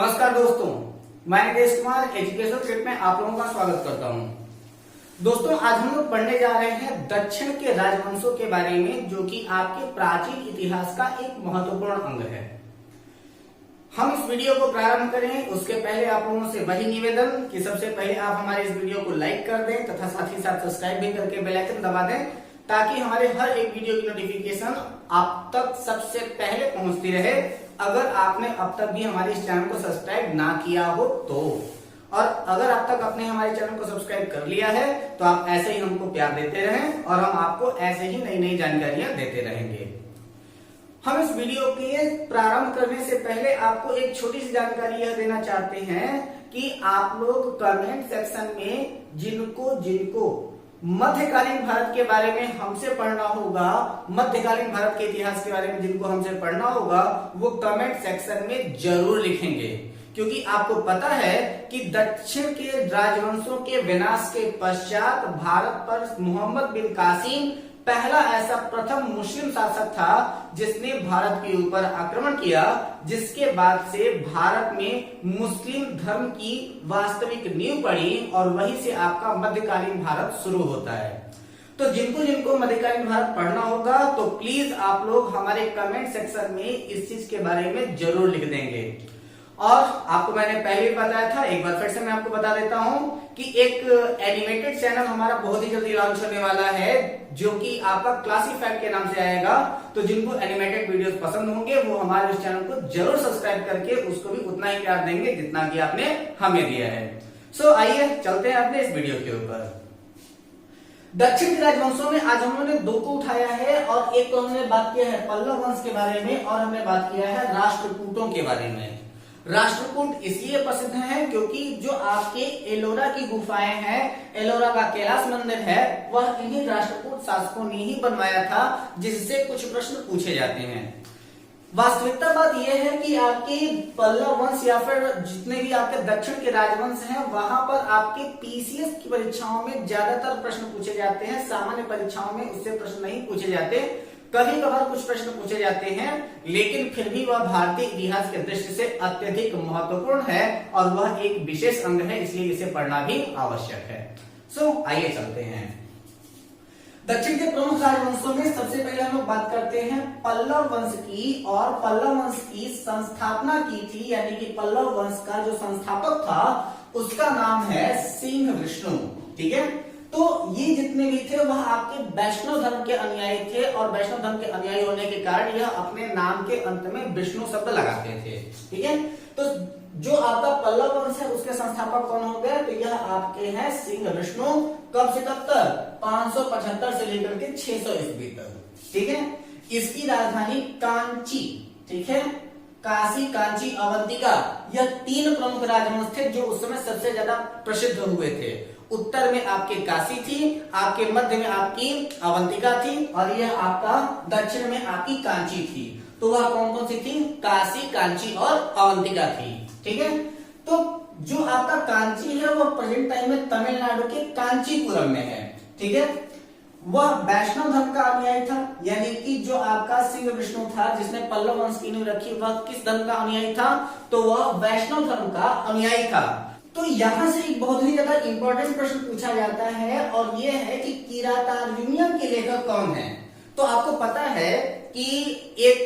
नमस्कार दोस्तों, मैं नितेश कुमार एजुकेशन ट्रिप में आप लोगों का स्वागत करता हूं। दोस्तों, आज हम लोग पढ़ने जा रहे हैं दक्षिण के राजवंशों के बारे में, जो कि आपके प्राचीन इतिहास का एक महत्वपूर्ण अंग है। हम इस वीडियो को प्रारंभ करें उसके पहले आप लोगों से वही निवेदन कि सबसे पहले आप हमारे इस वीडियो को लाइक कर दें तथा साथ ही साथ सब्सक्राइब भी करके बेल आइकन दबा दें, ताकि हमारे हर एक वीडियो की नोटिफिकेशन आप तक सबसे पहले पहुंचती रहे। अगर आपने अब तक भी हमारे इस चैनल को सब्सक्राइब ना किया हो तो, और अगर अब तक आपने हमारे चैनल को सब्सक्राइब कर लिया है तो आप ऐसे ही हमको प्यार देते रहें और हम आपको ऐसे ही नई नई जानकारियां देते रहेंगे। हम इस वीडियो के प्रारंभ करने से पहले आपको एक छोटी सी जानकारी यह देना चाहते हैं कि आप लोग कमेंट सेक्शन में जिनको मध्यकालीन भारत के बारे में हमसे पढ़ना होगा, मध्यकालीन भारत के इतिहास के बारे में जिनको हमसे पढ़ना होगा, वो कमेंट सेक्शन में जरूर लिखेंगे। क्योंकि आपको पता है कि दक्षिण के राजवंशों के विनाश के पश्चात भारत पर मोहम्मद बिन कासिम पहला ऐसा प्रथम मुस्लिम शासक था जिसने भारत के ऊपर आक्रमण किया, जिसके बाद से भारत में मुस्लिम धर्म की वास्तविक नींव पड़ी और वहीं से आपका मध्यकालीन भारत शुरू होता है। तो जिनको मध्यकालीन भारत पढ़ना होगा तो प्लीज आप लोग हमारे कमेंट सेक्शन में इस चीज के बारे में जरूर लिख देंगे। और आपको मैंने पहले भी बताया था, एक बार फिर से मैं आपको बता देता हूं कि एक एनिमेटेड चैनल हमारा बहुत ही जल्दी लॉन्च होने वाला है, जो कि आपका क्लासिफाइड के नाम से आएगा। तो जिनको एनिमेटेड वीडियोस पसंद होंगे वो हमारे इस चैनल को जरूर सब्सक्राइब करके उसको भी उतना ही प्यार देंगे जितना कि आपने हमें दिया है। सो आइए चलते हैं अपने इस वीडियो के ऊपर। दक्षिण के राजवंशों में आज हम लोगों ने दो को उठाया है, और एक तो हमने बात किया है पल्लव वंश के बारे में और हमने बात किया है राष्ट्रकूटों के बारे में। राष्ट्रकूट इसलिए प्रसिद्ध है क्योंकि जो आपके एलोरा की गुफाएं हैं, एलोरा का कैलाश मंदिर है, वह इन्हीं राष्ट्रकूट शासकों ने ही बनवाया था, जिससे कुछ प्रश्न पूछे जाते हैं। वास्तविकता बात यह है कि आपके पल्लव वंश या फिर जितने भी आपके दक्षिण के राजवंश हैं, वहां पर आपके पीसीएस की परीक्षाओं में ज्यादातर प्रश्न पूछे जाते हैं। सामान्य परीक्षाओं में उससे प्रश्न नहीं पूछे जाते, कभी कभार कुछ प्रश्न पूछे जाते हैं, लेकिन फिर भी वह भारतीय इतिहास के दृष्टि से अत्यधिक महत्वपूर्ण है और वह एक विशेष अंग है, इसलिए इसे पढ़ना भी आवश्यक है। सो आइए चलते हैं। दक्षिण के प्रमुख राजवंशों में सबसे पहले हम लोग बात करते हैं पल्लव वंश की, और पल्लव वंश की संस्थापना की थी, यानी कि पल्लव वंश का जो संस्थापक था उसका नाम है सिंह विष्णु। ठीक है, तो ये जितने भी थे वह आपके वैष्णव धर्म के अनुयायी थे, और वैष्णव धर्म के अनुयायी होने के कारण यह अपने नाम के अंत में विष्णु शब्द लगाते थे। ठीक है, तो जो आपका पल्लव वंश है उसके संस्थापक कौन हो गए, तो यह आपके हैं सिंह विष्णु। कब से कब तक? 575 से लेकर के 600 ईस्वी तक। ठीक है, इसकी राजधानी कांची, ठीक है, काशी, कांची, अवंतिका, यह तीन प्रमुख राजवंश थे जो उस समय सबसे ज्यादा प्रसिद्ध हुए थे। उत्तर में आपके काशी थी, आपके मध्य में आपकी अवंतिका थी, और यह आपका दक्षिण में आपकी कांची थी। तो वह कौन कौन सी थी? काशी, कांची और अवंतिका थी। ठीक है, तो जो आपका कांची है वह प्रेजेंट टाइम में तमिलनाडु के कांचीपुरम में है। ठीक है, वह वैष्णव धर्म का अनुयायी था, यानी कि जो आपका सिंह विष्णु था जिसने पल्लव वंश की नींव रखी, वह किस धर्म का अनुयायी था? तो वह वैष्णव धर्म का अनुयायी था। तो यहां से एक बहुत ही ज्यादा इंपॉर्टेंट प्रश्न पूछा जाता है, और यह है कि किरातार्जुनीयम के लेखक कौन है? तो आपको पता है कि एक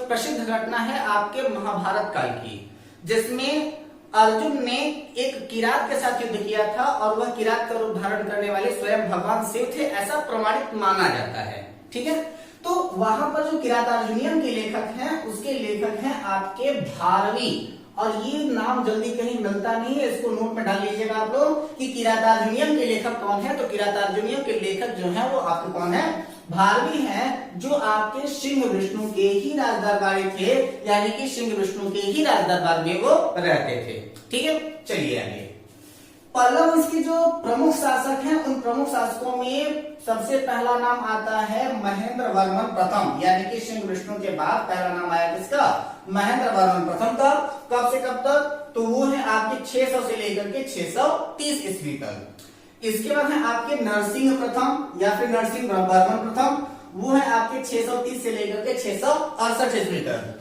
प्रसिद्ध घटना है आपके महाभारत काल की, जिसमें अर्जुन ने एक किरात के साथ युद्ध किया था, और वह किरात का रूप धारण करने वाले स्वयं भगवान शिव थे, ऐसा प्रमाणित माना जाता है। ठीक है, तो वहां पर जो किरातार्जुनीयम के लेखक हैं उसके लेखक हैं आपके भारवी, और ये नाम जल्दी कहीं मिलता नहीं है, इसको नोट में डाल लीजिएगा आप लोग कि किरातार्जुनीयम के लेखक कौन है। तो किरातार्जुनीयम के लेखक जो है वो आपके कौन है? भारवी हैं, जो आपके सिंह विष्णु के ही राज दरबारी थे, यानी कि सिंह विष्णु के ही राज दरबार में वो रहते थे। ठीक है, चलिए आगे। पल्लव वंश के जो प्रमुख शासक हैं उन प्रमुख शासकों में सबसे पहला नाम आता है महेंद्र वर्मन प्रथम, यानी कि सिंह विष्णु के बाद पहला नाम आया किसका? महेंद्र वर्मन प्रथम का। कब से कब तक? तो वो है आपके 600 से लेकर के 630 ईस्वी तक। इसके बाद है आपके नरसिंह प्रथम या फिर नरसिंह वर्मन प्रथम, वो है आपके 630 से लेकर के 668 ईस्वी तक।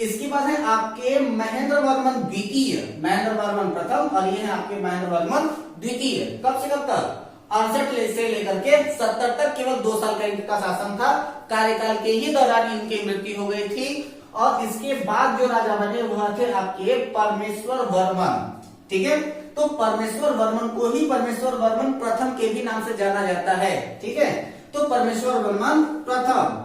इसके बाद है आपके महेंद्र वर्मन द्वितीय, महेंद्र वर्मन प्रथम, और ये है आपके महेंद्र वर्मन द्वितीय। कब से कब तक? 68 से लेकर के 70 तक केवल 2 साल का इनका शासन था। कार्यकाल के ही दौरान इनकी मृत्यु हो गई थी। और इसके बाद जो राजा बने वह थे आपके परमेश्वर वर्मन। ठीक है, तो परमेश्वर वर्मन को ही परमेश्वर वर्मन प्रथम के भी नाम से जाना जाता है। ठीक है, तो परमेश्वर वर्मन प्रथम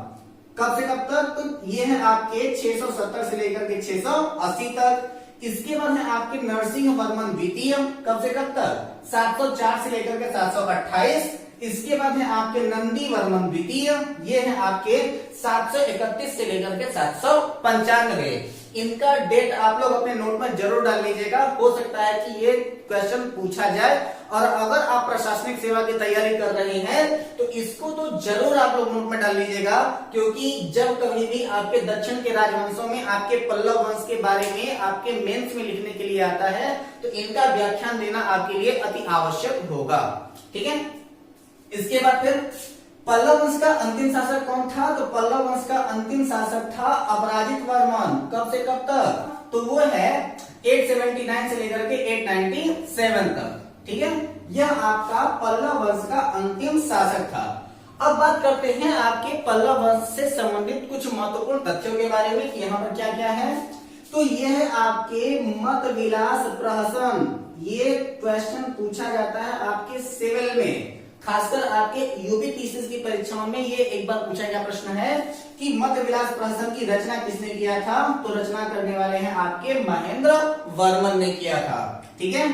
कब से कब तक? तो ये है आपके 670 से लेकर के 680 तक। इसके बाद है आपके नरसिंह वर्मन द्वितीय, कब से कब तक? 704 से लेकर के 728। इसके बाद है आपके नंदी वर्मन द्वितीय, ये है आपके 731 से लेकर के 795। इनका डेट आप लोग अपने नोट में जरूर डाल लीजिएगा, हो सकता है कि ये क्वेश्चन पूछा जाए। और अगर आप प्रशासनिक सेवा की तैयारी कर रहे हैं तो इसको तो जरूर आप लोग नोट में डाल लीजिएगा, क्योंकि जब कभी भी आपके दक्षिण के राजवंशों में आपके पल्लव वंश के बारे में आपके मेंस में लिखने के लिए आता है तो इनका व्याख्यान देना आपके लिए अति आवश्यक होगा। ठीक है, इसके बाद फिर पल्लव वंश का अंतिम शासक कौन था? तो पल्लव वंश का अंतिम शासक था अपराजित वर्मन। कब से कब तक? तो वो है 879 से लेकर के 897 तक। ठीक है, यह आपका पल्लव वंश का अंतिम शासक था। अब बात करते हैं आपके पल्लव वंश से संबंधित कुछ महत्वपूर्ण तथ्यों के बारे में कि यहाँ पर क्या क्या है। तो यह है आपके मत विलास प्रहसन। ये क्वेश्चन पूछा जाता है आपके सिविल में, खासकर आपके यूपी पीसीएस की परीक्षाओं में ये एक बार पूछा गया प्रश्न है कि मत विलास प्रहसन की रचना किसने किया था? तो रचना करने वाले हैं आपके महेंद्र वर्मन ने किया था। ठीक है,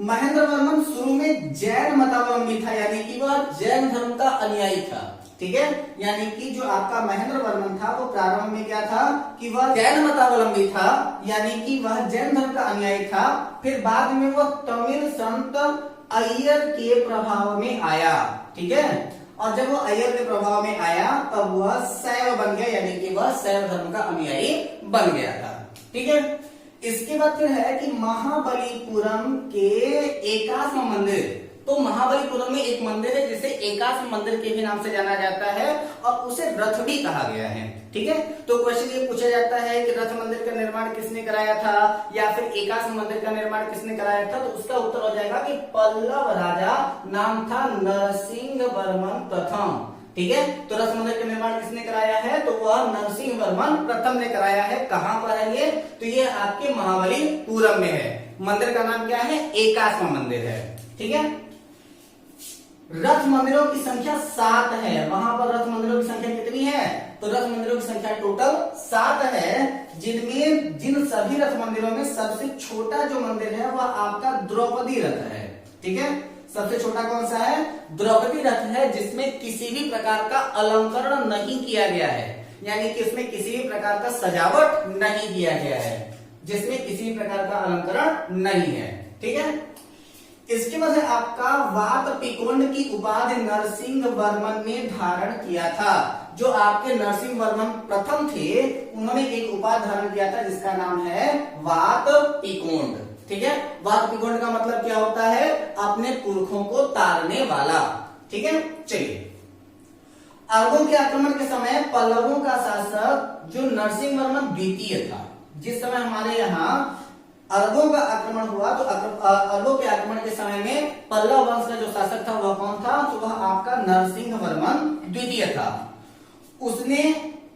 महेंद्र वर्मन शुरू में जैन मतावलंबी था, यानी कि वह जैन धर्म का अनुयायी था। ठीक है, यानी कि जो आपका महेंद्र वर्मन था वो प्रारंभ में क्या था कि वह जैन मतावलंबी था, यानी कि वह जैन धर्म का अनुयायी था। फिर बाद में वह तमिल संत अय्यर के प्रभाव में आया। ठीक है, और जब वो अय्यर के प्रभाव में आया तब वह शैव बन गया, यानी कि वह शैव धर्म का अनुयायी बन गया था। ठीक है, इसके बाद फिर है कि महाबलीपुरम के एकाश्म मंदिर। तो महाबलीपुरम में एक मंदिर है जिसे एकाश्म मंदिर के भी नाम से जाना जाता है और उसे रथ भी कहा गया है। ठीक है, तो क्वेश्चन ये पूछा जाता है कि रथ मंदिर का निर्माण किसने कराया था या फिर एकाश्म मंदिर का निर्माण किसने कराया था? तो उसका उत्तर हो जाएगा कि पल्लव राजा, नाम था नरसिंह वर्मन प्रथम। ठीक है, तो रथ मंदिर का निर्माण किसने कराया है? तो वह नरसिंह वर्मन प्रथम ने कराया है। कहां पर है ये? तो ये आपके महाबलीपुरम में है। मंदिर का नाम क्या है? एकाश्म मंदिर है। ठीक है, रथ मंदिरों की संख्या 7 है। वहां पर रथ मंदिरों की संख्या कितनी है? तो रथ मंदिरों की संख्या टोटल 7 है, जिन सभी रथ मंदिरों में सबसे छोटा जो मंदिर है वह आपका द्रौपदी रथ है। ठीक है, सबसे छोटा कौन सा है? द्रौपदी रथ है, जिसमें किसी भी प्रकार का अलंकरण नहीं किया गया है, यानी कि इसमें किसी भी प्रकार का सजावट नहीं किया गया है, जिसमें किसी भी प्रकार का अलंकरण नहीं है। ठीक है, इसके बाद है आपका वात पिकोंड की उपाधि नरसिंह वर्मन ने धारण किया था। जो आपके नरसिंह वर्मन प्रथम थे उन्होंने एक उपाधि धारण किया था जिसका नाम है वात पिकोंड। ठीक है, वात पिकोंड का मतलब क्या होता है? अपने पुरखों को तारने वाला। ठीक है, चलिए, अरबों के आक्रमण के समय पल्लवों का शासक जो नरसिंह वर्मन द्वितीय था, जिस समय हमारे यहाँ अरबों का आक्रमण हुआ तो अरबों के आक्रमण के समय में पल्लव वंश का जो शासक था वह कौन था? तो वह आपका नरसिंह वर्मन द्वितीय था। उसने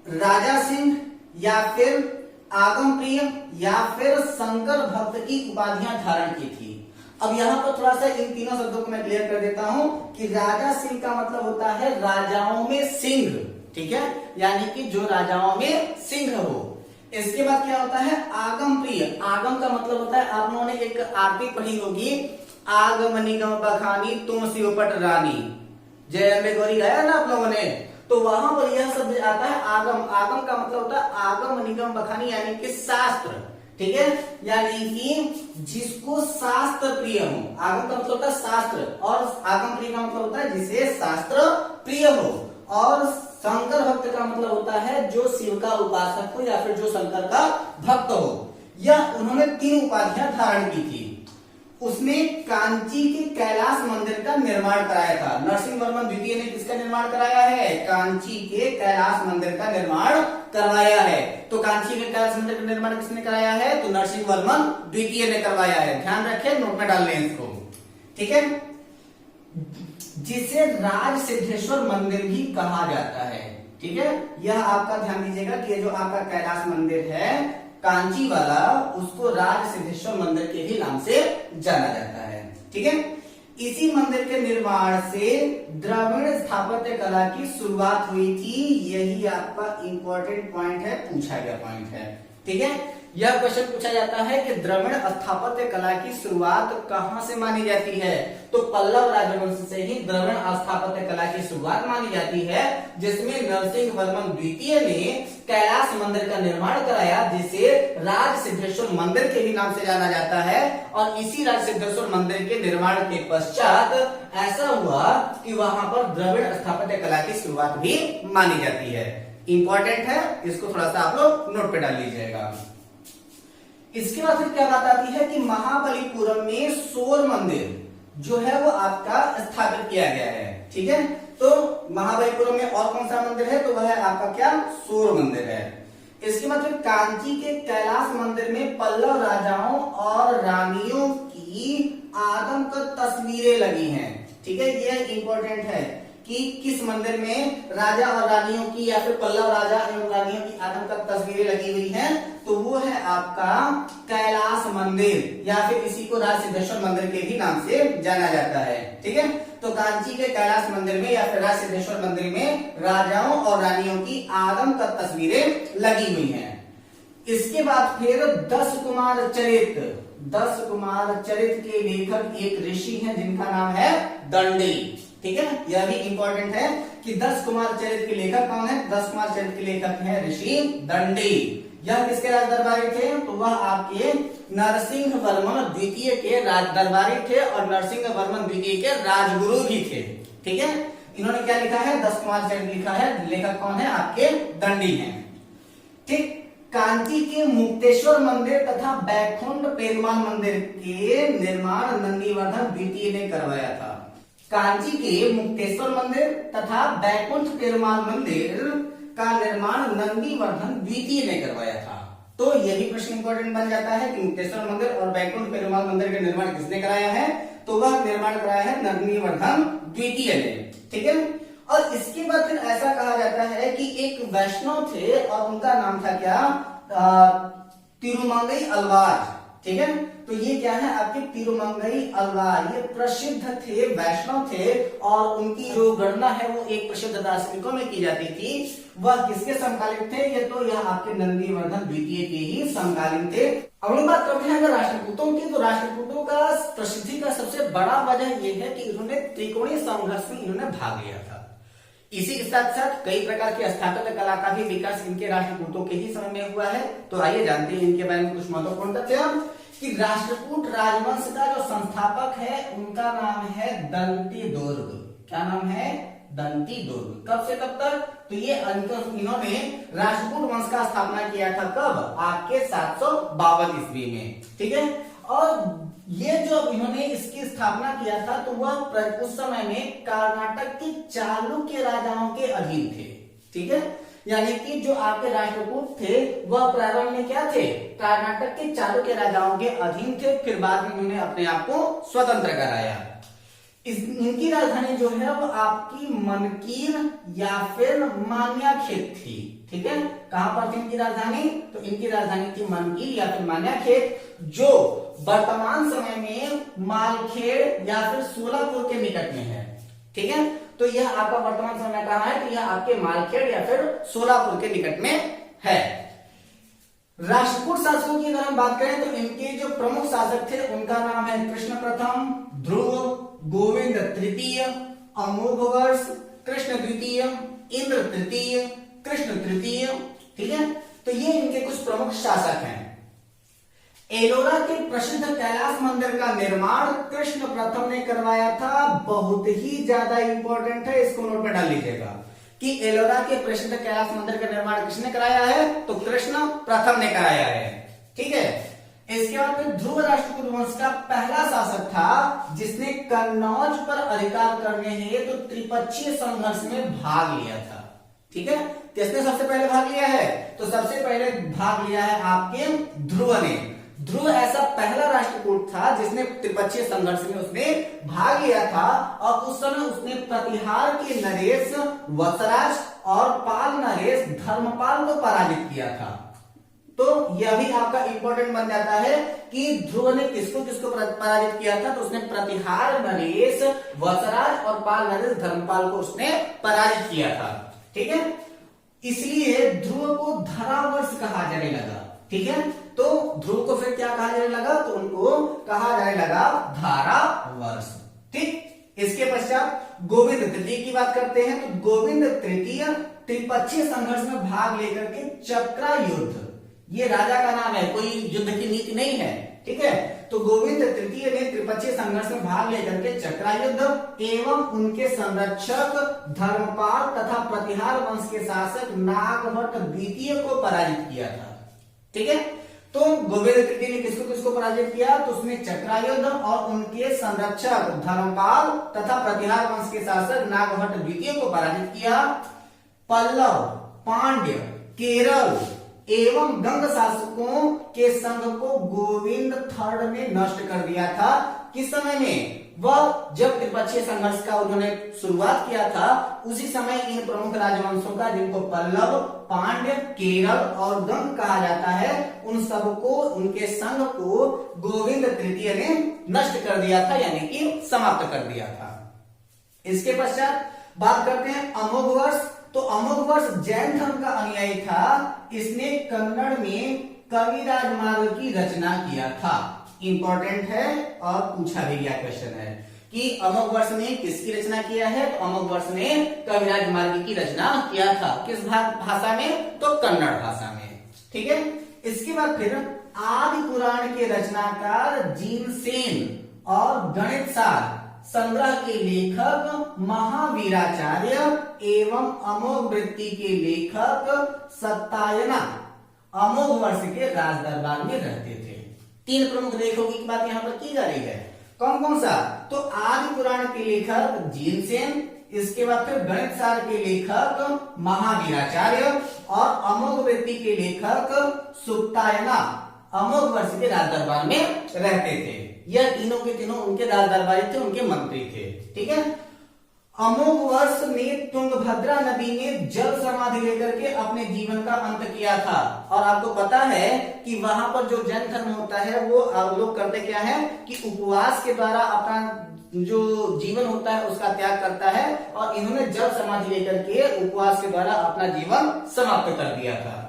राजा सिंह या फिर आगम प्रिय या फिर शंकर भक्त की उपाधियां धारण की थी। अब यहाँ पर थोड़ा सा इन तीनों शब्दों को मैं क्लियर कर देता हूं कि राजा सिंह का मतलब होता है राजाओं में सिंह। ठीक है, यानी कि जो राजाओं में सिंह हो। इसके बाद क्या होता है? आगम प्रिय। आगम का मतलब होता है, आप लोगों ने एक आरती पढ़ी होगी, आगम निगम बखानी तुम शिवपट रानी, जय अम्बे गौरी गाया ना आप लोगों ने, तो वहां पर यह शब्द आता है आगम। आगम का मतलब होता है आगम निगम बखानी, यानी कि शास्त्र। ठीक है, यानी कि जिसको शास्त्र प्रिय हो। आगम का मतलब होता है शास्त्र, और आगम प्रिय का मतलब होता है जिसे शास्त्र प्रिय हो। और शंकर भक्त का मतलब होता है जो शिव का उपासक हो या फिर जो शंकर का भक्त हो। यह उन्होंने 3 उपाधियां धारण की थी। उसने कांची के कैलाश मंदिर का निर्माण कराया था। नरसिंह वर्मन द्वितीय ने किसका निर्माण कराया है? कांची के कैलाश मंदिर का निर्माण करवाया है। तो कांची के कैलाश मंदिर का निर्माण किसने कराया है? तो नरसिंह वर्मन द्वितीय ने करवाया है। ध्यान रखें, नोट में डाल लें इसको, ठीक है। जिसे राज सिद्धेश्वर मंदिर भी कहा जाता है, ठीक है। यह आपका ध्यान दीजिएगा कि ये जो आपका कैलाश मंदिर है कांची वाला, उसको राज सिद्धेश्वर मंदिर के भी नाम से जाना जाता है, ठीक है। इसी मंदिर के निर्माण से द्रविड़ स्थापत्य कला की शुरुआत हुई थी। यही आपका इंपॉर्टेंट पॉइंट है, पूछा गया पॉइंट है, ठीक है। यह क्वेश्चन पूछा जाता है कि द्रविड़ स्थापत्य कला की शुरुआत कहां से मानी जाती है? तो पल्लव राजवंश से ही द्रविड़ स्थापत्य कला की शुरुआत मानी जाती है, जिसमें नरसिंह वर्मन द्वितीय ने कैलाश मंदिर का निर्माण कराया, जिसे राज सिद्धेश्वर मंदिर के भी नाम से जाना जाता है। और इसी राज सिद्धेश्वर मंदिर के निर्माण के पश्चात ऐसा हुआ कि वहां पर द्रविड़ स्थापत्य कला की शुरुआत भी मानी जाती है। इंपॉर्टेंट है, इसको थोड़ा सा आप लोग नोट पे डाल लीजिएगा। इसके बाद फिर क्या बात आती है कि महाबलीपुरम में सौर मंदिर जो है वो आपका स्थापित किया गया है, ठीक है। तो महाबलीपुरम में और कौन सा मंदिर है? तो वह है आपका क्या? सौर मंदिर है। इसके बाद फिर कांची के कैलाश मंदिर में पल्लव राजाओं और रानियों की आदमकद तस्वीरें लगी हैं, ठीक है। यह इंपॉर्टेंट है कि किस मंदिर में राजा और रानियों की या फिर पल्लव राजा एवं रानियों की आदमकद तस्वीरें लगी हुई हैं। तो वो है आपका कैलाश मंदिर, या फिर इसी को राज सिद्धेश्वर मंदिर के भी नाम से जाना जाता है, ठीक है। तो कांची के कैलाश मंदिर में या फिर राज सिद्धेश्वर मंदिर में राजाओं और रानियों की आदमकद तस्वीरें लगी हुई हैं। इसके बाद फिर 10 कुमार चरित के लेखक एक ऋषि हैं जिनका नाम है दंडी, ठीक है। यह भी इंपॉर्टेंट है कि 10 कुमार चरित के लेखक कौन है? 10 कुमार चरित के लेखक हैं ऋषि दंडी। यह किसके राज दरबारी थे? तो वह आपके नरसिंह वर्मन द्वितीय के राज दरबारी थे और नरसिंह वर्मन द्वितीय के राजगुरु भी थे, ठीक है। इन्होंने क्या लिखा है? 10 कुमार चरित लिखा है। लेखक कौन है? आपके दंडी हैं, ठीक। कांची के मुक्तेश्वर मंदिर तथा बैकुंठ पेरुमाल मंदिर के निर्माण नंदीवर्धन द्वितीय ने करवाया था। कांची के मुक्तेश्वर मंदिर तथा बैकुंठ पेरुमाल मंदिर का निर्माण नंदीवर्धन द्वितीय ने करवाया था। तो यही प्रश्न इंपॉर्टेंट बन जाता है कि मुक्तेश्वर मंदिर और बैकुंठ पेरुमाल मंदिर का निर्माण किसने कराया है? तो वह निर्माण कराया है नंदीवर्धन द्वितीय ने, ठीक है। और इसके बाद फिर ऐसा कहा जाता है कि एक वैष्णव थे और उनका नाम था क्या? तिरुमंगई अलवार, ठीक है। तो ये क्या है? आपके तिरुमंगई अलवार, ये प्रसिद्ध थे, वैष्णव थे और उनकी जो गणना है वो एक प्रसिद्ध दार्शनिकों में की जाती थी। वह किसके समकालीन थे? ये तो यह आपके नंदीवर्धन द्वितीय के ही समकालीन थे। अब हम बात करते हैं अगर राष्ट्रकूटों की, तो राष्ट्रकूटों का प्रसिद्धि का सबसे बड़ा वजह यह है कि इन्होंने त्रिकोणीय संघर्ष में इन्होंने भाग लिया था। इसी के साथ साथ कई प्रकार की स्थापत्य कला का भी विकास इनके राष्ट्रकूटों के ही समय में हुआ है। तो आइए जानते हैं इनके बारे में कुछ महत्वपूर्ण तथ्य कि राष्ट्रकूट राजवंश का जो संस्थापक है उनका नाम है दंती दुर्ग। क्या नाम है? दंती दुर्ग। कब से कब तक? तो ये इन्होंने राष्ट्रकूट वंश का स्थापना किया था कब? आपके 752 ईस्वी में, ठीक है। और ये जो इन्होंने इसकी स्थापना किया था तो वह उस समय में कर्नाटक के चालुक्य राजाओं के अधीन थे, ठीक है। यानी कि जो आपके राष्ट्रकूट थे वह प्रारंभ में क्या थे? कर्नाटक के चालुक्य राजाओं के अधीन थे। फिर बाद में इन्होंने अपने आप को स्वतंत्र कराया। इनकी राजधानी जो है वो आपकी मनकीर या फिर मान्याखेत थी, ठीक है। कहां पर थी इनकी राजधानी? तो इनकी राजधानी थी मनकीर या फिर मान्याखेत, जो वर्तमान समय में मालखेड़ या फिर सोलापुर के निकट में है, ठीक है। तो यह आपका वर्तमान समय कहां है? तो यह आपके मालखेड़ या फिर सोलापुर के निकट में है। राष्ट्रकूट शासकों की अगर हम बात करें तो इनके जो प्रमुख शासक थे उनका नाम है कृष्ण प्रथम, ध्रुव, गोविंद तृतीय, अमोघ वर्ष, कृष्ण द्वितीय, इंद्र तृतीय, कृष्ण तृतीय, ठीक है। तो ये इनके कुछ प्रमुख शासक हैं। एलोरा के प्रसिद्ध कैलाश मंदिर का निर्माण कृष्ण प्रथम ने करवाया था। बहुत ही ज्यादा इंपॉर्टेंट है, इसको नोट में डाल लीजिएगा कि एलोरा के प्रसिद्ध कैलाश मंदिर का निर्माण किसने कराया है? तो कृष्ण प्रथम ने कराया है, ठीक है। इसके बाद फिर ध्रुव राष्ट्रकूट वंश का पहला शासक था जिसने कन्नौज पर अधिकार करने हेतु तो त्रिपक्षीय संघर्ष में भाग लिया था। ठीक है, किसने सबसे पहले भाग लिया है? तो सबसे पहले भाग लिया है आपके ध्रुव ने। ध्रुव ऐसा पहला राष्ट्रकूट था जिसने त्रिपक्षीय संघर्ष में उसने भाग लिया था और उस समय उसने प्रतिहार के नरेश वत्सराज और पाल नरेश धर्मपाल को पराजित किया था। तो यह भी आपका इंपॉर्टेंट बन जाता है कि ध्रुव ने किसको किसको पराजित किया था। तो उसने प्रतिहार नरेश वत्सराज और पाल नरेश धर्मपाल को उसने पराजित किया था। ठीक है, इसलिए ध्रुव को धरावर्ष कहा जाने लगा। ठीक है, तो ध्रुव को फिर क्या कहा जाने लगा? तो उनको कहा जाने लगा धारावर्ष। ठीक, इसके पश्चात गोविंद तृतीय की बात करते हैं। तो गोविंद तृतीय त्रिपक्षीय संघर्ष में भाग लेकर के चक्रा युद्ध, ये राजा का नाम है, कोई युद्ध की नीति नहीं है। ठीक है, तो गोविंद तृतीय ने त्रिपक्षीय संघर्ष में भाग लेकर के चक्रा युद्ध एवं उनके संरक्षक धर्मपाल तथा प्रतिहार वंश के शासक नागभट्ट द्वितीय को पराजित किया था। ठीक है, तो गोविंद तृतीय ने किसको किसको पराजित किया? तो उसने चक्रा युद्ध और उनके संरक्षक धर्मपाल तथा प्रतिहार वंश के शासक नागभट्ट द्वितीय को पराजित किया। पल्लव, पांड्य, केरल एवं गंग शासकों के संघ को गोविंद थर्ड ने नष्ट कर दिया था। किस समय में? वह जब त्रिपक्षीय संघर्ष का उन्होंने शुरुआत किया था उसी समय इन प्रमुख राजवंशों का, जिनको पल्लव, पांड्य, केरल और गंग कहा जाता है, उन सबको, उनके संघ को गोविंद तृतीय ने नष्ट कर दिया था, यानी कि समाप्त कर दिया था। इसके पश्चात बात करते हैं अमोघ वर्ष। तो अमोघ वर्ष जैन धर्म का अनुयायी था। इसने कन्नड़ में कविराज मार्ग की रचना किया था। इंपॉर्टेंट है और पूछा भी गया क्वेश्चन है कि अमोघ वर्ष ने किसकी रचना किया है? तो अमोघ वर्ष ने कविराज मार्ग की रचना किया था। किस भाषा में? तो कन्नड़ भाषा में। ठीक है, इसके बाद फिर आदि पुराण के रचनाकार जीनसेन और गणित सार संग्रह के लेखक महावीराचार्य एवं अमोघ वृत्ति के लेखक सत्यायना अमोघ वर्ष के राज दरबार में रहते थे। तीन प्रमुख लेखकों की बात यहाँ पर की जा रही है। कौन कौन सा? तो आदि पुराण के लेखक जीनसेन, इसके बाद फिर गणित सार के लेखक महावीराचार्य और अमोघ वृत्ति के लेखक सत्यायना अमोघ वर्ष के राज दरबार में रहते थे। यह तीनों के तीनों उनके राज दरबारी थे, उनके मंत्री थे। ठीक है, अमोघ वर्ष ने तुंगभद्रा नदी में जल समाधि लेकर के अपने जीवन का अंत किया था। और आपको पता है कि वहां पर जो जैन धर्म होता है वो लोग करते क्या है कि उपवास के द्वारा अपना जो जीवन होता है उसका त्याग करता है, और इन्होंने जल समाधि लेकर के उपवास के द्वारा अपना जीवन समाप्त कर दिया था।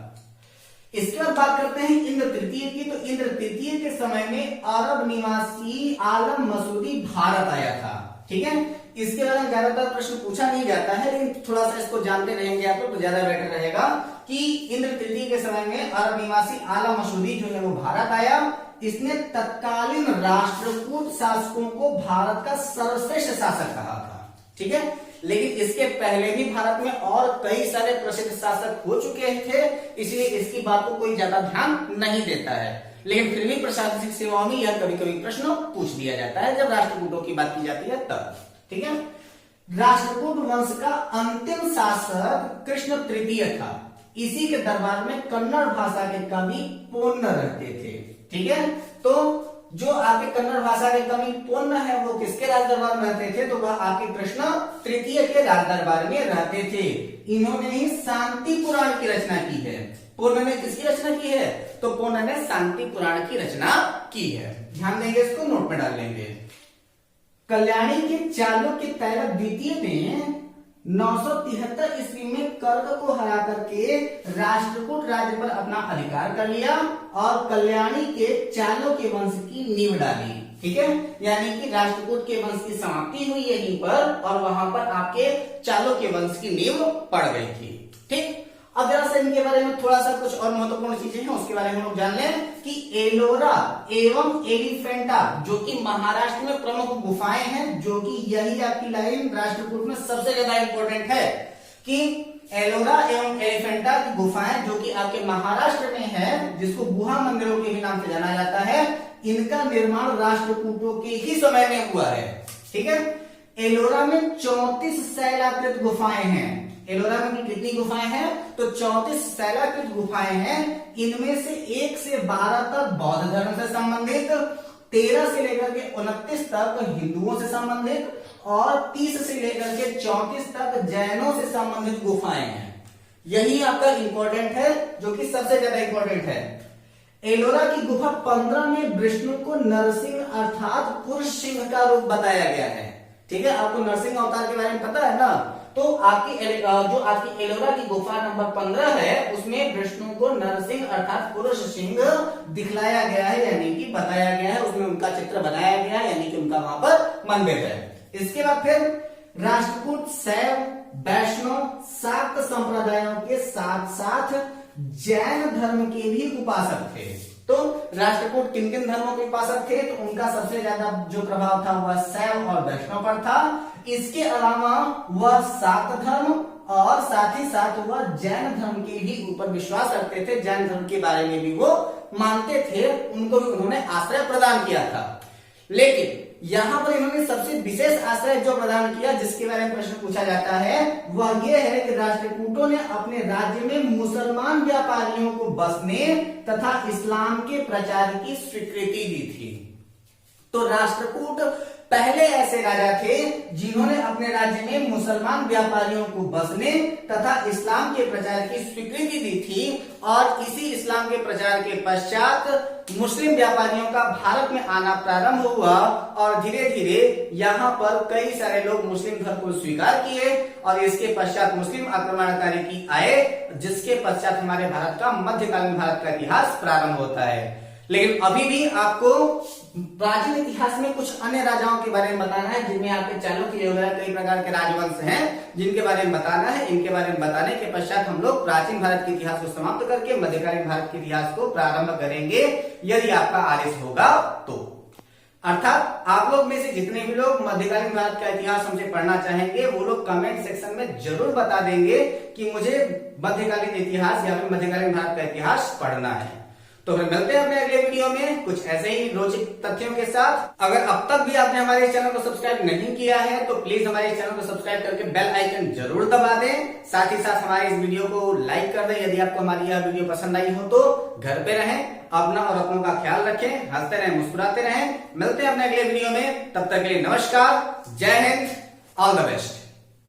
इसके बाद बात करते हैं इंद्र तृतीय की। तो इंद्र तृतीय के समय में अरब निवासी आलम मसूदी भारत आया था। ठीक है, इसके बारे में ज्यादातर प्रश्न पूछा नहीं जाता है, लेकिन थोड़ा सा इसको जानते रहेंगे आप लोग तो ज्यादा बेटर रहेगा कि इंद्र तृतीय के समय में अरब निवासी आलम मसूदी जो है वो भारत आया। इसने तत्कालीन राष्ट्रकूट शासकों को भारत का सर्वश्रेष्ठ शासक कहा था। ठीक है, लेकिन इसके पहले भी भारत में और कई सारे प्रसिद्ध शासक हो चुके थे, इसलिए इसकी बात को कोई ज्यादा ध्यान नहीं देता है। लेकिन फिर भी प्रशासनिक सेवाओं में यह कभी कभी प्रश्न पूछ दिया जाता है जब राष्ट्रकूटों की बात की जाती है तब। ठीक है, राष्ट्रकूट वंश का अंतिम शासक कृष्ण तृतीय था। इसी के दरबार में कन्नड़ भाषा के कवि पोन्न रहते थे। ठीक है, तो जो आपके कन्नड़ भाषा के कवि पोन्न है वो किसके राज दरबार में रहते थे? तो वह आपके कृष्ण तृतीय के राज दरबार में रहते थे। इन्होंने ही शांति पुराण की रचना की है। पोन्न ने किसकी रचना की है? तो पोन्न ने शांति पुराण की रचना की है। ध्यान देंगे, इसको नोट में डाल लेंगे। कल्याणी के चालुक्य तैलक द्वितीय ने 973 ईस्वी में कर्क को हरा करके राष्ट्रकूट राज्य पर अपना अधिकार कर लिया और कल्याणी के चालुक्य वंश की नींव डाली। ठीक है, यानी कि राष्ट्रकूट के वंश की समाप्ति हुई यहीं पर और वहां पर आपके चालुक्य वंश की नींव पड़ गई थी। ठीक, अब जरा से इनके बारे में थोड़ा सा कुछ और महत्वपूर्ण चीजें हैं उसके बारे में हम लोग जान लें कि एलोरा एवं एलिफेंटा जो कि महाराष्ट्र में प्रमुख गुफाएं हैं, जो कि यही आपकी लाइन राष्ट्रकूट में सबसे ज्यादा इंपॉर्टेंट है कि एलोरा एवं एलिफेंटा की गुफाएं जो कि आपके महाराष्ट्र में है, जिसको गुहा मंदिरों के भी नाम से जाना जाता है, इनका निर्माण राष्ट्रकूटों के ही समय में हुआ है। ठीक है। एलोरा में 34 शैलाकृत गुफाएं हैं। एलोरा में कितनी गुफाएं हैं? तो 34 शैलाकृत गुफाएं हैं। इनमें से 1 से 12 तक बौद्ध धर्म से संबंधित, 13 से लेकर के 29 तक हिंदुओं से संबंधित और 30 से लेकर के 34 तक जैनों से संबंधित गुफाएं हैं। यही आपका इंपॉर्टेंट है, जो कि सबसे ज्यादा इंपॉर्टेंट है। एलोरा की गुफा 15 में विष्णु को नरसिंह अर्थात पुरुष सिंह का रूप बताया गया है। ठीक है, आपको नरसिंह अवतार के बारे में पता है ना। तो जो आपकी एलोरा की गुफा नंबर 15 है, उसमें विष्णु को नरसिंह अर्थात पुरुष सिंह दिखलाया गया है, यानी कि बताया गया है, उसमें उनका चित्र बनाया गया है, यानी कि उनका वहां पर मंदिर है। इसके बाद फिर राष्ट्रकूट शैव, वैष्णव, शाक्त संप्रदायों के साथ साथ जैन धर्म के भी उपासक थे। तो राष्ट्रकूट किन किन धर्मों के उपासक थे? तो उनका सबसे ज्यादा जो प्रभाव था वह शैव और वैष्णव पर था। इसके अलावा वह शाक्त धर्म और साथ ही साथ वह जैन धर्म के भी ऊपर विश्वास रखते थे। जैन धर्म के बारे में भी वो मानते थे, उनको भी उन्होंने आश्रय प्रदान किया था। लेकिन यहां पर इन्होंने सबसे विशेष आश्रय जो प्रदान किया, जिसके बारे में प्रश्न पूछा जाता है, वह यह है कि राष्ट्रकूटों ने अपने राज्य में मुसलमान व्यापारियों को बसने तथा इस्लाम के प्रचार की स्वीकृति दी थी। तो राष्ट्रकूट पहले ऐसे राजा थे जिन्होंने अपने राज्य में मुसलमान व्यापारियों को बसने तथा इस्लाम के प्रचार की स्वीकृति दी थी, और इसी इस्लाम के प्रचार के पश्चात मुस्लिम व्यापारियों का भारत में आना प्रारंभ हुआ और धीरे धीरे यहाँ पर कई सारे लोग मुस्लिम धर्म को स्वीकार किए और इसके पश्चात मुस्लिम आक्रमणकारी की आए, जिसके पश्चात हमारे भारत का मध्यकालीन भारत का इतिहास प्रारंभ होता है। लेकिन अभी भी आपको प्राचीन इतिहास में कुछ अन्य राजाओं के बारे में बताना है, जिनमें आपके चालुक्य वगैरह कई प्रकार के राजवंश हैं, जिनके बारे में बताना है। इनके बारे में बताने के पश्चात हम लोग प्राचीन भारत के इतिहास को समाप्त करके मध्यकालीन भारत के इतिहास को प्रारंभ करेंगे, यदि आपका आदेश होगा तो। अर्थात आप लोग में से जितने भी लोग मध्यकालीन भारत का इतिहास हमसे पढ़ना चाहेंगे, वो लोग कमेंट सेक्शन में जरूर बता देंगे कि मुझे मध्यकालीन इतिहास या फिर मध्यकालीन भारत का इतिहास पढ़ना है। तो फिर मिलते हैं अपने अगले वीडियो में कुछ ऐसे ही रोचक तथ्यों के साथ। अगर अब तक भी आपने हमारे चैनल को सब्सक्राइब नहीं किया है तो प्लीज हमारे चैनल को सब्सक्राइब करके बेल आइकन जरूर दबा दें। साथ ही साथ हमारे इस वीडियो को लाइक कर दें। यदि आपको हमारी यह वीडियो पसंद आई हो तो घर पे रहें, अपना और अपनों का ख्याल रखें, हंसते रहें, मुस्कुराते रहें। मिलते हैं अपने अगले वीडियो में, तब तक के लिए नमस्कार, जय हिंद, ऑल द बेस्ट।